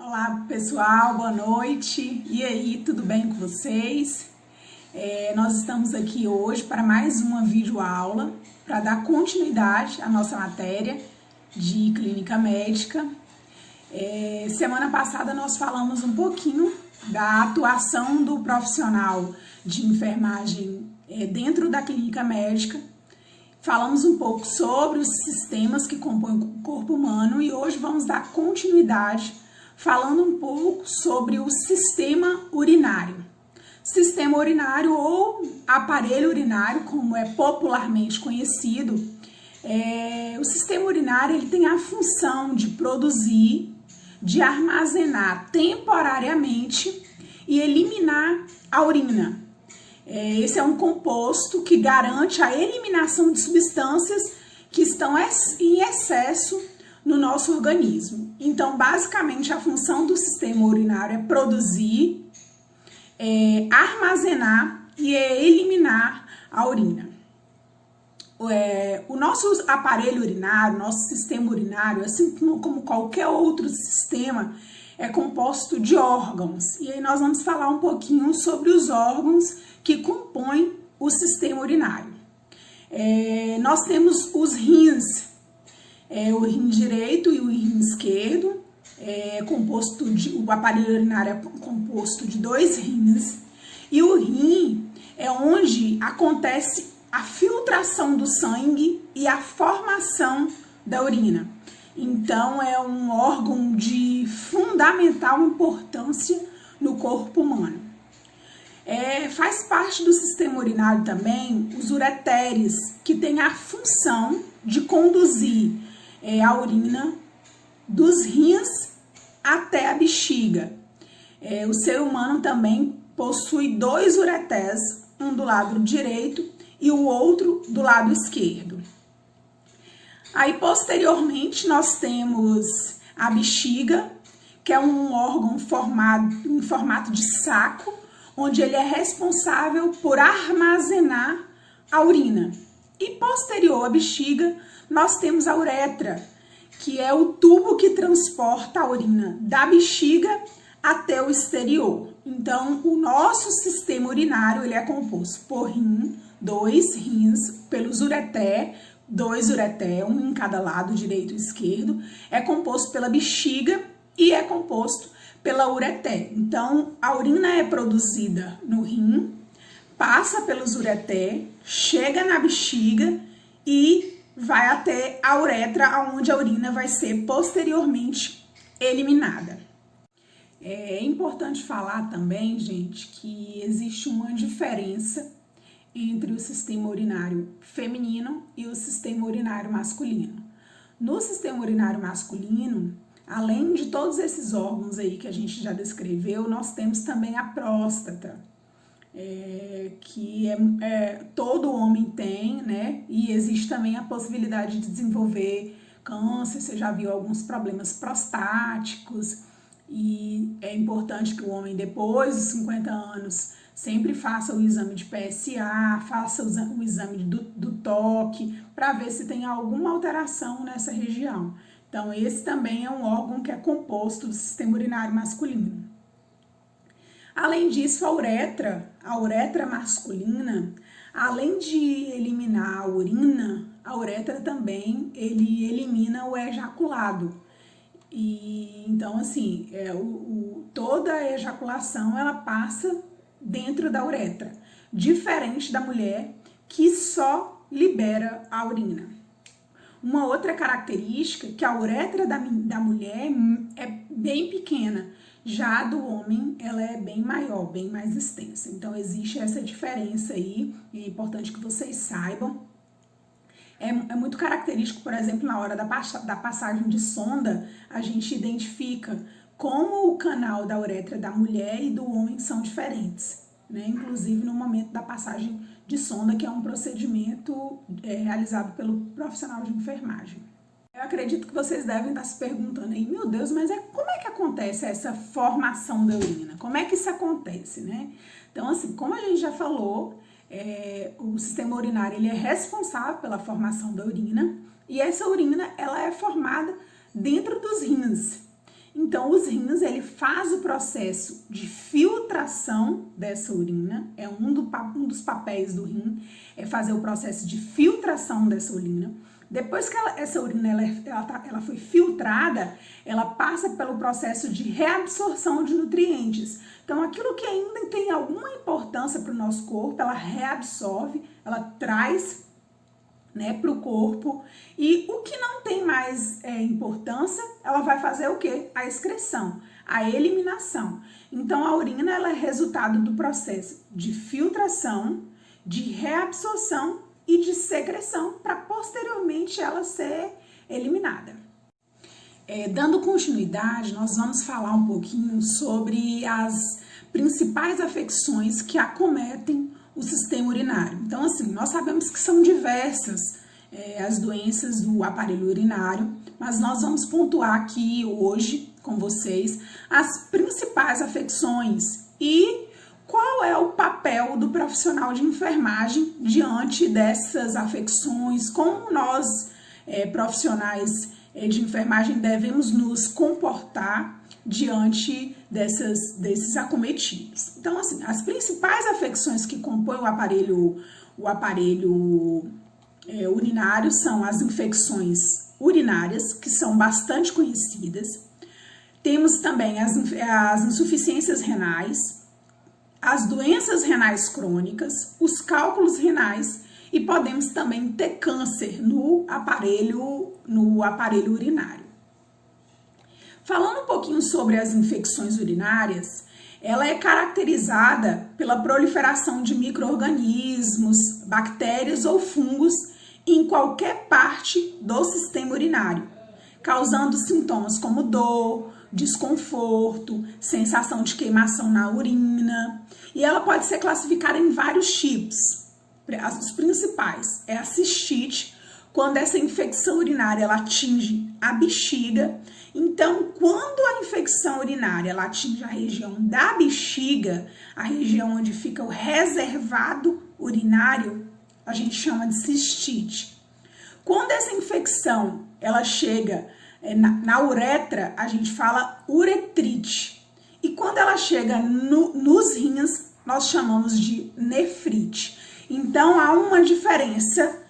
Olá pessoal, boa noite. E aí, tudo bem com vocês? Nós estamos aqui hoje para mais uma videoaula para dar continuidade à nossa matéria de clínica médica. Semana passada nós falamos um pouquinho da atuação do profissional de enfermagem dentro da clínica médica. Falamos um pouco sobre os sistemas que compõem o corpo humano e hoje vamos dar continuidade falando um pouco sobre o sistema urinário. Sistema urinário ou aparelho urinário, como é popularmente conhecido, o sistema urinário ele tem a função de produzir, de armazenar temporariamente e eliminar a urina. Esse é um composto que garante a eliminação de substâncias que estão em excesso no nosso organismo. Então, basicamente, a função do sistema urinário é produzir, armazenar e eliminar a urina. O nosso aparelho urinário, nosso sistema urinário, assim como qualquer outro sistema, é composto de órgãos. E aí nós vamos falar um pouquinho sobre os órgãos que compõem o sistema urinário. Nós temos os rins, o rim direito e o rim esquerdo. O aparelho urinário é composto de dois rins. E o rim é onde acontece a filtração do sangue e a formação da urina. Então, é um órgão de fundamental importância no corpo humano. Faz parte do sistema urinário também os ureteres, que têm a função de conduzir a urina dos rins até a bexiga. O ser humano também possui dois ureteres, um do lado direito e o outro do lado esquerdo. Aí, posteriormente, nós temos a bexiga, que é um órgão formado em formato de saco, onde ele é responsável por armazenar a urina. E posterior à bexiga, nós temos a uretra, que é o tubo que transporta a urina da bexiga até o exterior. Então, o nosso sistema urinário ele é composto por rim, dois rins, pelos ureter, dois ureter, um em cada lado, direito e esquerdo, é composto pela bexiga e é composto pela ureter. Então, a urina é produzida no rim, passa pelos ureter, chega na bexiga e vai até a uretra, onde a urina vai ser posteriormente eliminada. É importante falar também, gente, que existe uma diferença entre o sistema urinário feminino e o sistema urinário masculino. No sistema urinário masculino, além de todos esses órgãos aí que a gente já descreveu, nós temos também a próstata, que todo homem tem, né? E existe também a possibilidade de desenvolver câncer. Você já viu alguns problemas prostáticos, e é importante que o homem, depois dos 50 anos, sempre faça o exame de PSA, faça o exame do toque, para ver se tem alguma alteração nessa região. Então, esse também é um órgão que é composto do sistema urinário masculino. Além disso, a uretra masculina, além de eliminar a urina, a uretra também elimina o ejaculado. E então, assim, toda a ejaculação ela passa dentro da uretra, diferente da mulher que só libera a urina. Uma outra característica é que a uretra da mulher é bem pequena, já a do homem ela é bem maior, bem mais extensa. Então existe essa diferença aí, e é importante que vocês saibam. É muito característico, por exemplo, na hora da passagem de sonda, a gente identifica como o canal da uretra da mulher e do homem são diferentes, né? Inclusive no momento da passagem de sonda, que é um procedimento realizado pelo profissional de enfermagem. Eu acredito que vocês devem estar se perguntando aí, meu Deus, mas como é que acontece essa formação da urina? Como é que isso acontece, né? Então, assim, como a gente já falou, o sistema urinário ele é responsável pela formação da urina, e essa urina ela é formada dentro dos rins. Então, os rins, ele faz o processo de filtração dessa urina, é um dos papéis do rim, é fazer o processo de filtração dessa urina. Depois que essa urina ela foi filtrada, ela passa pelo processo de reabsorção de nutrientes. Então, aquilo que ainda tem alguma importância para o nosso corpo, ela reabsorve, ela traz, né, para o corpo, e o que não tem mais importância, ela vai fazer o quê? A excreção, a eliminação. Então, a urina ela é resultado do processo de filtração, de reabsorção e de secreção, para posteriormente ela ser eliminada. Dando continuidade, nós vamos falar um pouquinho sobre as principais afecções que acometem o sistema urinário. Então, assim, nós sabemos que são diversas as doenças do aparelho urinário, mas nós vamos pontuar aqui hoje com vocês as principais afecções e qual é o papel do profissional de enfermagem diante dessas afecções, como nós, profissionais de enfermagem, devemos nos comportar diante desses acometidos. Então, assim, as principais afecções que compõem o aparelho urinário são as infecções urinárias, que são bastante conhecidas. Temos também as insuficiências renais, as doenças renais crônicas, os cálculos renais, e podemos também ter câncer no aparelho urinário. Falando um pouquinho sobre as infecções urinárias, ela é caracterizada pela proliferação de micro-organismos, bactérias ou fungos em qualquer parte do sistema urinário, causando sintomas como dor, desconforto, sensação de queimação na urina, e ela pode ser classificada em vários tipos. Os principais é a cistite, quando essa infecção urinária ela atinge a bexiga. Então, quando a infecção urinária ela atinge a região da bexiga, a região onde fica o reservado urinário, a gente chama de cistite. Quando essa infecção ela chega na uretra, a gente fala uretrite. E quando ela chega nos rins, nós chamamos de nefrite. Então, há uma diferença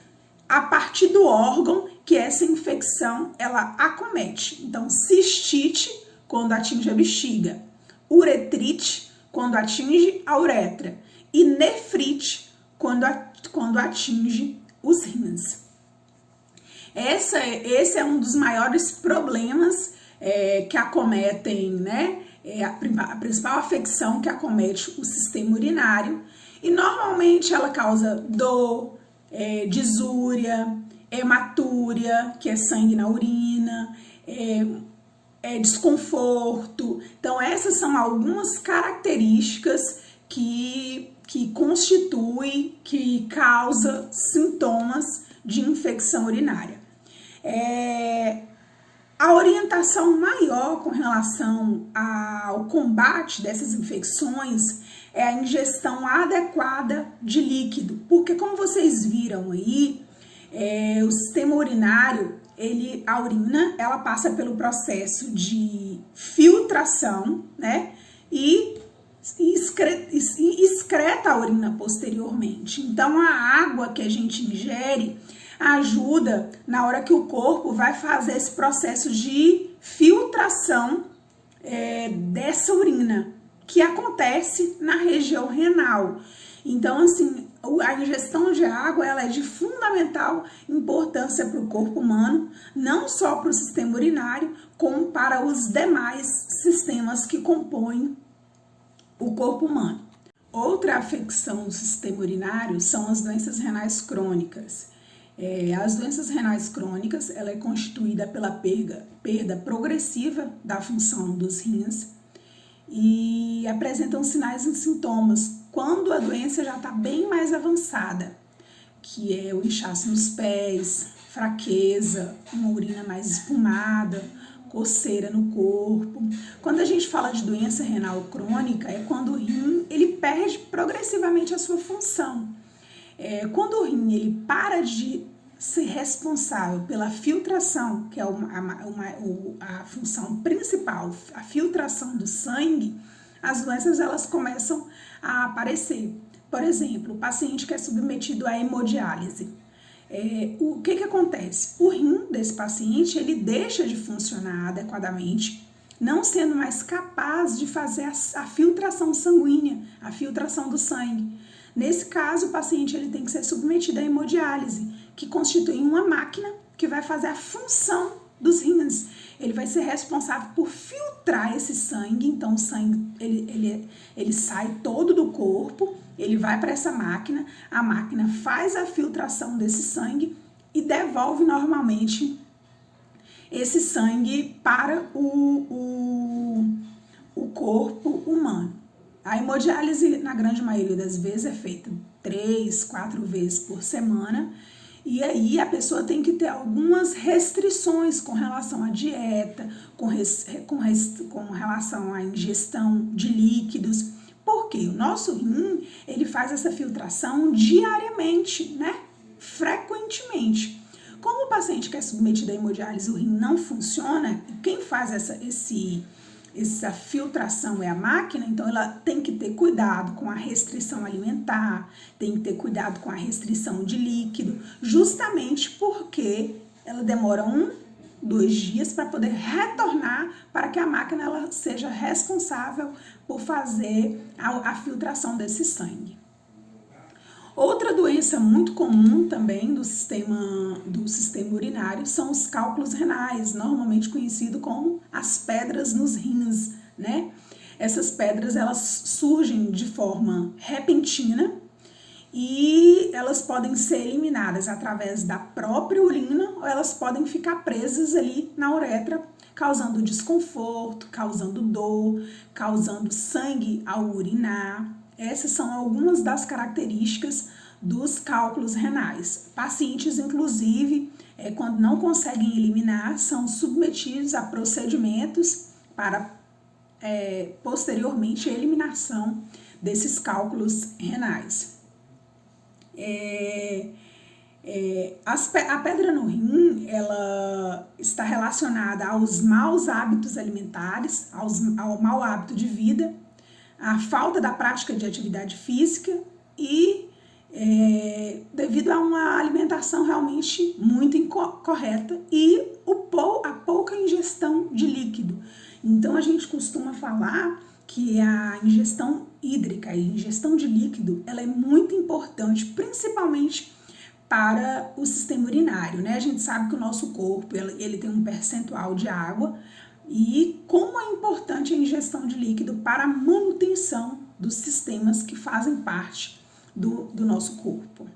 a partir do órgão que essa infecção ela acomete. Então, cistite, quando atinge a bexiga, uretrite, quando atinge a uretra, e nefrite, quando atinge os rins. Esse é um dos maiores problemas que acometem, né? A principal afecção que acomete o sistema urinário, e normalmente ela causa dor, disúria, hematúria, que é sangue na urina, desconforto. Então, essas são algumas características que constituem, que causam sintomas de infecção urinária. A orientação maior com relação ao combate dessas infecções é a ingestão adequada de líquido, porque como vocês viram aí, o sistema urinário, a urina, ela passa pelo processo de filtração, né, e excreta a urina posteriormente. Então, a água que a gente ingere ajuda na hora que o corpo vai fazer esse processo de filtração dessa urina, que acontece na região renal. Então, assim, a ingestão de água ela é de fundamental importância para o corpo humano, não só para o sistema urinário, como para os demais sistemas que compõem o corpo humano. Outra afecção do sistema urinário são as doenças renais crônicas. As doenças renais crônicas ela é constituída pela perda progressiva da função dos rins e apresentam sinais e sintomas quando a doença já está bem mais avançada, que é o inchaço nos pés, fraqueza, uma urina mais espumada, coceira no corpo. Quando a gente fala de doença renal crônica, é quando o rim ele perde progressivamente a sua função. Quando o rim ele para de ser responsável pela filtração, que é a função principal, a filtração do sangue, as doenças elas começam a aparecer. Por exemplo, o paciente que é submetido à hemodiálise. O que acontece? O rim desse paciente, ele deixa de funcionar adequadamente, não sendo mais capaz de fazer a filtração sanguínea, a filtração do sangue. Nesse caso, o paciente ele tem que ser submetido à hemodiálise, que constitui uma máquina que vai fazer a função dos rins. Ele vai ser responsável por filtrar esse sangue, então o sangue ele sai todo do corpo, ele vai para essa máquina, a máquina faz a filtração desse sangue e devolve normalmente esse sangue para o corpo humano. A hemodiálise, na grande maioria das vezes, é feita 3, 4 vezes por semana, e aí a pessoa tem que ter algumas restrições com relação à dieta, com relação à ingestão de líquidos, porque o nosso rim, ele faz essa filtração diariamente, né? Frequentemente. Como o paciente que é submetido à hemodiálise, o rim não funciona, quem faz essa filtração é a máquina, então ela tem que ter cuidado com a restrição alimentar, tem que ter cuidado com a restrição de líquido, justamente porque ela demora 1, 2 dias para poder retornar para que a máquina ela seja responsável por fazer a filtração desse sangue. Outra doença muito comum também do sistema urinário são os cálculos renais, normalmente conhecido como as pedras nos rins, né? Essas pedras elas surgem de forma repentina e elas podem ser eliminadas através da própria urina ou elas podem ficar presas ali na uretra, causando desconforto, causando dor, causando sangue ao urinar. Essas são algumas das características dos cálculos renais. Pacientes, inclusive, quando não conseguem eliminar, são submetidos a procedimentos para, posteriormente, a eliminação desses cálculos renais. A pedra no rim, ela está relacionada aos maus hábitos alimentares, ao mau hábito de vida, a falta da prática de atividade física e devido a uma alimentação realmente muito incorreta e a pouca ingestão de líquido. Então a gente costuma falar que a ingestão hídrica e ingestão de líquido ela é muito importante, principalmente para o sistema urinário, né? A gente sabe que o nosso corpo ele tem um percentual de água, e como é importante a ingestão de líquido para a manutenção dos sistemas que fazem parte do nosso corpo.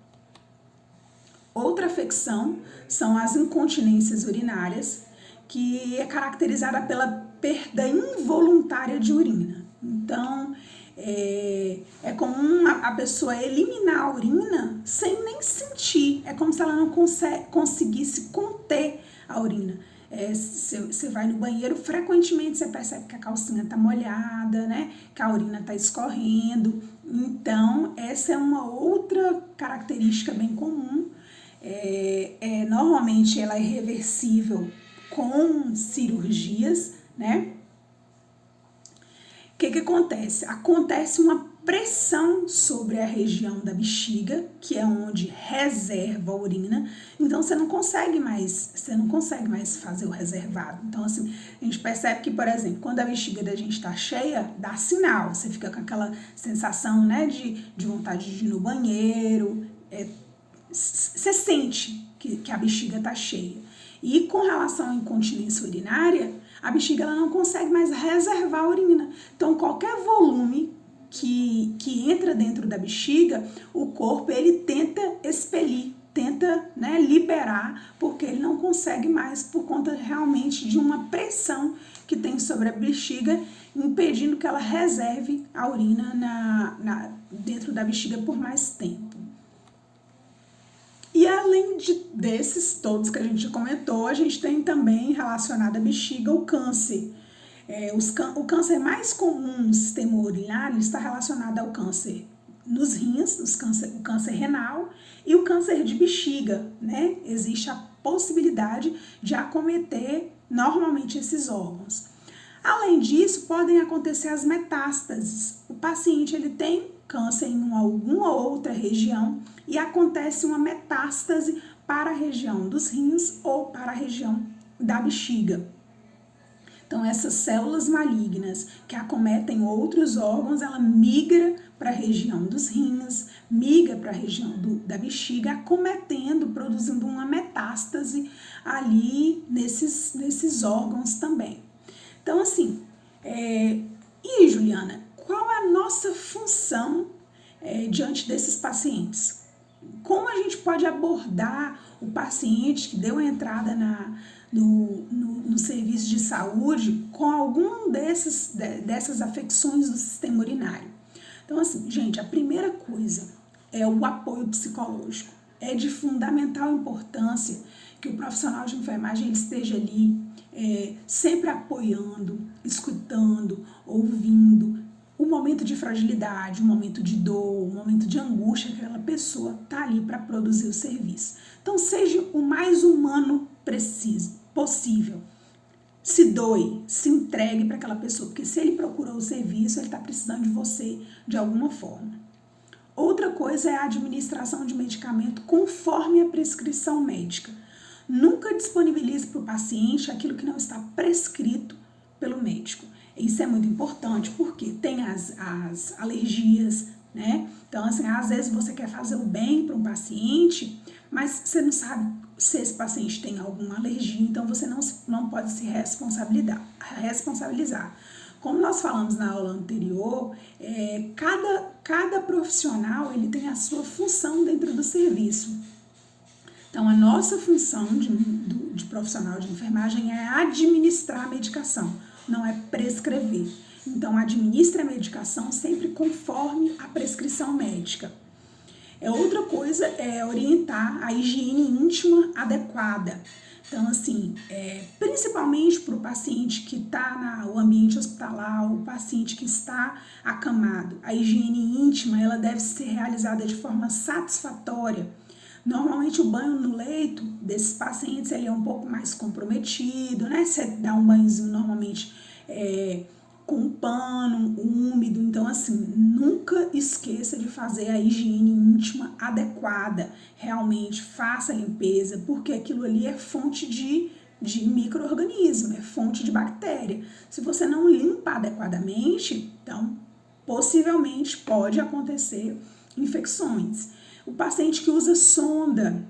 Outra afecção são as incontinências urinárias, que é caracterizada pela perda involuntária de urina. Então, é comum a pessoa eliminar a urina sem nem sentir, é como se ela não conseguisse conter a urina. Você vai no banheiro, frequentemente você percebe que a calcinha tá molhada, né? Que a urina tá escorrendo. Então, essa é uma outra característica bem comum. Normalmente ela é reversível com cirurgias, né? O que acontece? Acontece uma pressão sobre a região da bexiga, que é onde reserva a urina, então você não consegue mais fazer o reservado. Então, assim, a gente percebe que, por exemplo, quando a bexiga da gente tá cheia, dá sinal, você fica com aquela sensação, né, de vontade de ir no banheiro, você sente que a bexiga tá cheia. E com relação à incontinência urinária, a bexiga ela não consegue mais reservar a urina. Então, qualquer volume que entra dentro da bexiga, o corpo ele tenta expelir, tenta, né, liberar, porque ele não consegue mais por conta realmente de uma pressão que tem sobre a bexiga, impedindo que ela reserve a urina dentro da bexiga por mais tempo. E além desses todos que a gente comentou, a gente tem também relacionado à bexiga o câncer. O câncer mais comum no sistema urinário está relacionado ao câncer nos rins, o câncer renal E o câncer de bexiga, né? Existe a possibilidade de acometer normalmente esses órgãos. Além disso, podem acontecer as metástases. O paciente ele tem câncer em alguma outra região e acontece uma metástase para a região dos rins ou para a região da bexiga. Então, essas células malignas que acometem outros órgãos, ela migra para a região dos rins, migra para a região da bexiga, acometendo, produzindo uma metástase ali nesses órgãos também. Então, assim, e Juliana, qual é a nossa função diante desses pacientes? Como a gente pode abordar o paciente que deu a entrada no serviço de saúde com algum dessas afecções do sistema urinário? Então, assim, gente, a primeira coisa é o apoio psicológico. É de fundamental importância que o profissional de enfermagem ele esteja ali sempre apoiando, escutando, ouvindo o momento de fragilidade, o momento de dor, o momento de angústia que aquela pessoa está ali para produzir o serviço. Então, seja o mais humano possível. Se doe, se entregue para aquela pessoa, porque se ele procurou o serviço, ele está precisando de você de alguma forma. Outra coisa é a administração de medicamento conforme a prescrição médica. Nunca disponibilize para o paciente aquilo que não está prescrito pelo médico. Isso é muito importante porque tem as alergias, né? Então, assim, às vezes você quer fazer o bem para um paciente, mas você não sabe se esse paciente tem alguma alergia, então você não pode se responsabilizar. Como nós falamos na aula anterior, cada profissional ele tem a sua função dentro do serviço. Então, a nossa função de profissional de enfermagem é administrar a medicação, não é prescrever. Então, administre a medicação sempre conforme a prescrição médica. Outra coisa é orientar a higiene íntima adequada. Então, assim, principalmente para o paciente que está no ambiente hospitalar, o paciente que está acamado, a higiene íntima ela deve ser realizada de forma satisfatória. Normalmente o banho no leito desses pacientes ele é um pouco mais comprometido, né? Você dá um banhozinho normalmente com um pano úmido, então assim, nunca esqueça de fazer a higiene íntima adequada, realmente faça a limpeza, porque aquilo ali é fonte de micro-organismo, é fonte de bactéria. Se você não limpa adequadamente, então possivelmente pode acontecer infecções. O paciente que usa sonda,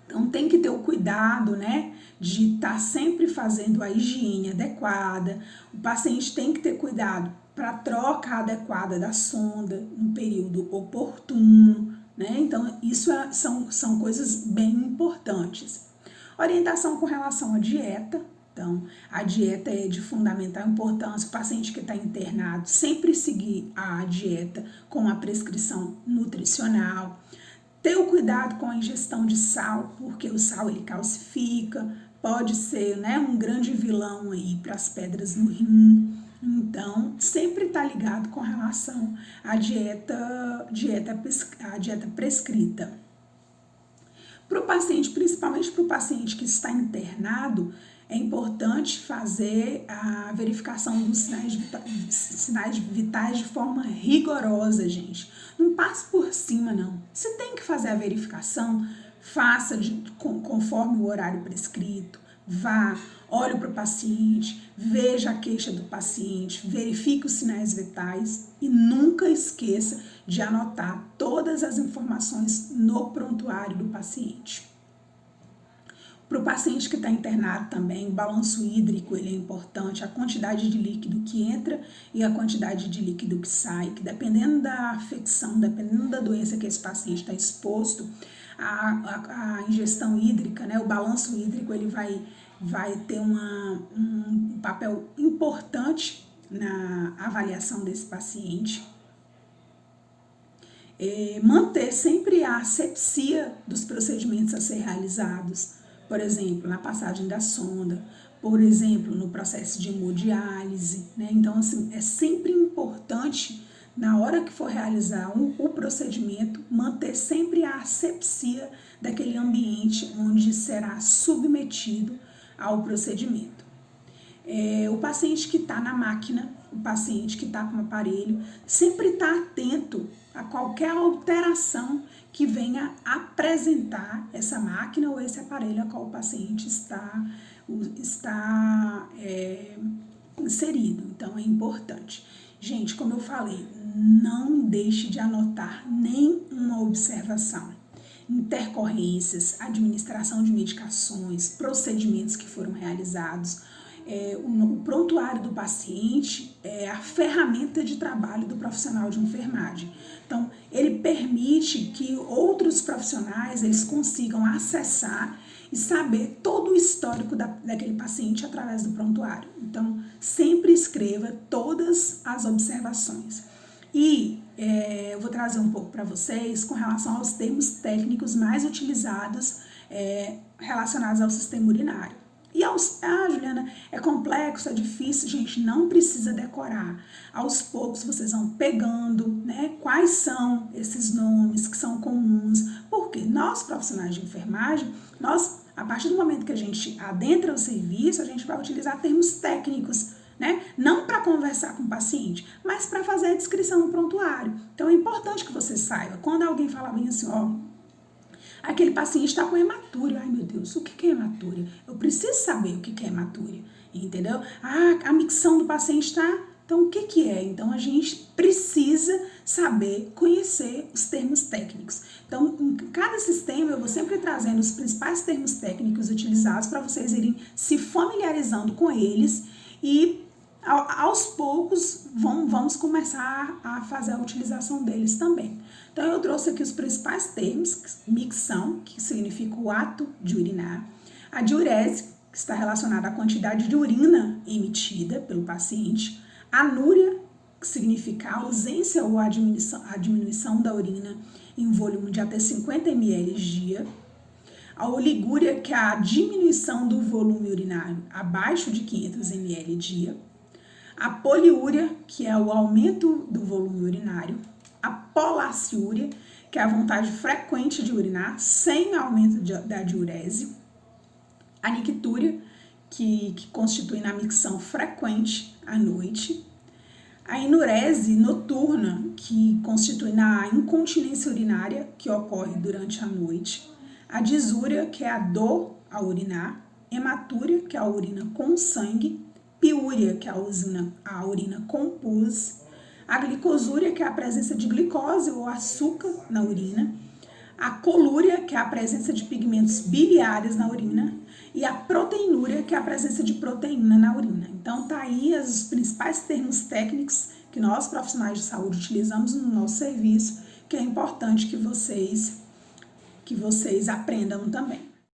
então tem que ter o cuidado, né, de estar sempre fazendo a higiene adequada. O paciente tem que ter cuidado para a troca adequada da sonda no período oportuno, né? Então isso são coisas bem importantes. Orientação com relação à dieta. Então, a dieta é de fundamental importância. O paciente que está internado sempre seguir a dieta com a prescrição nutricional. Ter o cuidado com a ingestão de sal, porque o sal ele calcifica, pode ser, né, um grande vilão aí para as pedras no rim. Então, sempre está ligado com relação à dieta prescrita. Para o paciente, principalmente para o paciente que está internado, é importante fazer a verificação dos sinais vitais de forma rigorosa, gente. Não passe por cima, não. Se tem que fazer a verificação, faça conforme o horário prescrito. Vá, olhe para o paciente, veja a queixa do paciente, verifique os sinais vitais e nunca esqueça de anotar todas as informações no prontuário do paciente. Para o paciente que está internado também, o balanço hídrico ele é importante, a quantidade de líquido que entra e a quantidade de líquido que sai, que dependendo da afecção, dependendo da doença que esse paciente está exposto, a ingestão hídrica, né, o balanço hídrico ele vai ter um papel importante na avaliação desse paciente. Manter sempre a asepsia dos procedimentos a ser realizados, por exemplo, na passagem da sonda, por exemplo, no processo de hemodiálise, né? Então, assim, é sempre importante na hora que for realizar o procedimento, manter sempre a asepsia daquele ambiente onde será submetido ao procedimento. O paciente que está na máquina, o paciente que está com o aparelho, sempre está atento a qualquer alteração que venha apresentar essa máquina ou esse aparelho a qual o paciente está inserido. Então, é importante. Gente, como eu falei, não deixe de anotar nenhuma observação. Intercorrências, administração de medicações, procedimentos que foram realizados. O prontuário do paciente é a ferramenta de trabalho do profissional de enfermagem. Então, ele permite que outros profissionais eles consigam acessar e saber todo o histórico daquele paciente através do prontuário. Então, sempre escreva todas as observações. E eu vou trazer um pouco para vocês com relação aos termos técnicos mais utilizados relacionados ao sistema urinário. Juliana, é complexo, é difícil, gente, não precisa decorar. Aos poucos vocês vão pegando, né, quais são esses nomes que são comuns, porque nós, profissionais de enfermagem, a partir do momento que a gente adentra o serviço, a gente vai utilizar termos técnicos, né, não para conversar com o paciente, mas para fazer a descrição no prontuário. Então é importante que você saiba, quando alguém fala bem assim, aquele paciente está com hematúria. Ai, meu Deus, o que é hematúria? Eu preciso saber o que é hematúria, entendeu? A micção do paciente está... Então, o que é? Então, a gente precisa saber, conhecer os termos técnicos. Então, em cada sistema, eu vou sempre trazendo os principais termos técnicos utilizados para vocês irem se familiarizando com eles e, aos poucos, vamos começar a fazer a utilização deles também. Então, eu trouxe aqui os principais termos: micção, que significa o ato de urinar; a diurese, que está relacionada à quantidade de urina emitida pelo paciente; a anúria, que significa a ausência ou a diminuição da urina em volume de até 50 ml dia; a oligúria, que é a diminuição do volume urinário abaixo de 500 ml dia; a poliúria, que é o aumento do volume urinário; a polaciúria, que é a vontade frequente de urinar sem aumento da diurese; a nictúria, que constitui na micção frequente à noite; a enurese noturna, que constitui na incontinência urinária que ocorre durante a noite; a disúria, que é a dor ao urinar; hematúria, que é a urina com sangue; piúria, que é a urina com pus; a glicosúria, que é a presença de glicose ou açúcar na urina; a colúria, que é a presença de pigmentos biliares na urina; e a proteinúria, que é a presença de proteína na urina. Então, tá aí os principais termos técnicos que nós, profissionais de saúde, utilizamos no nosso serviço, que é importante que vocês aprendam também.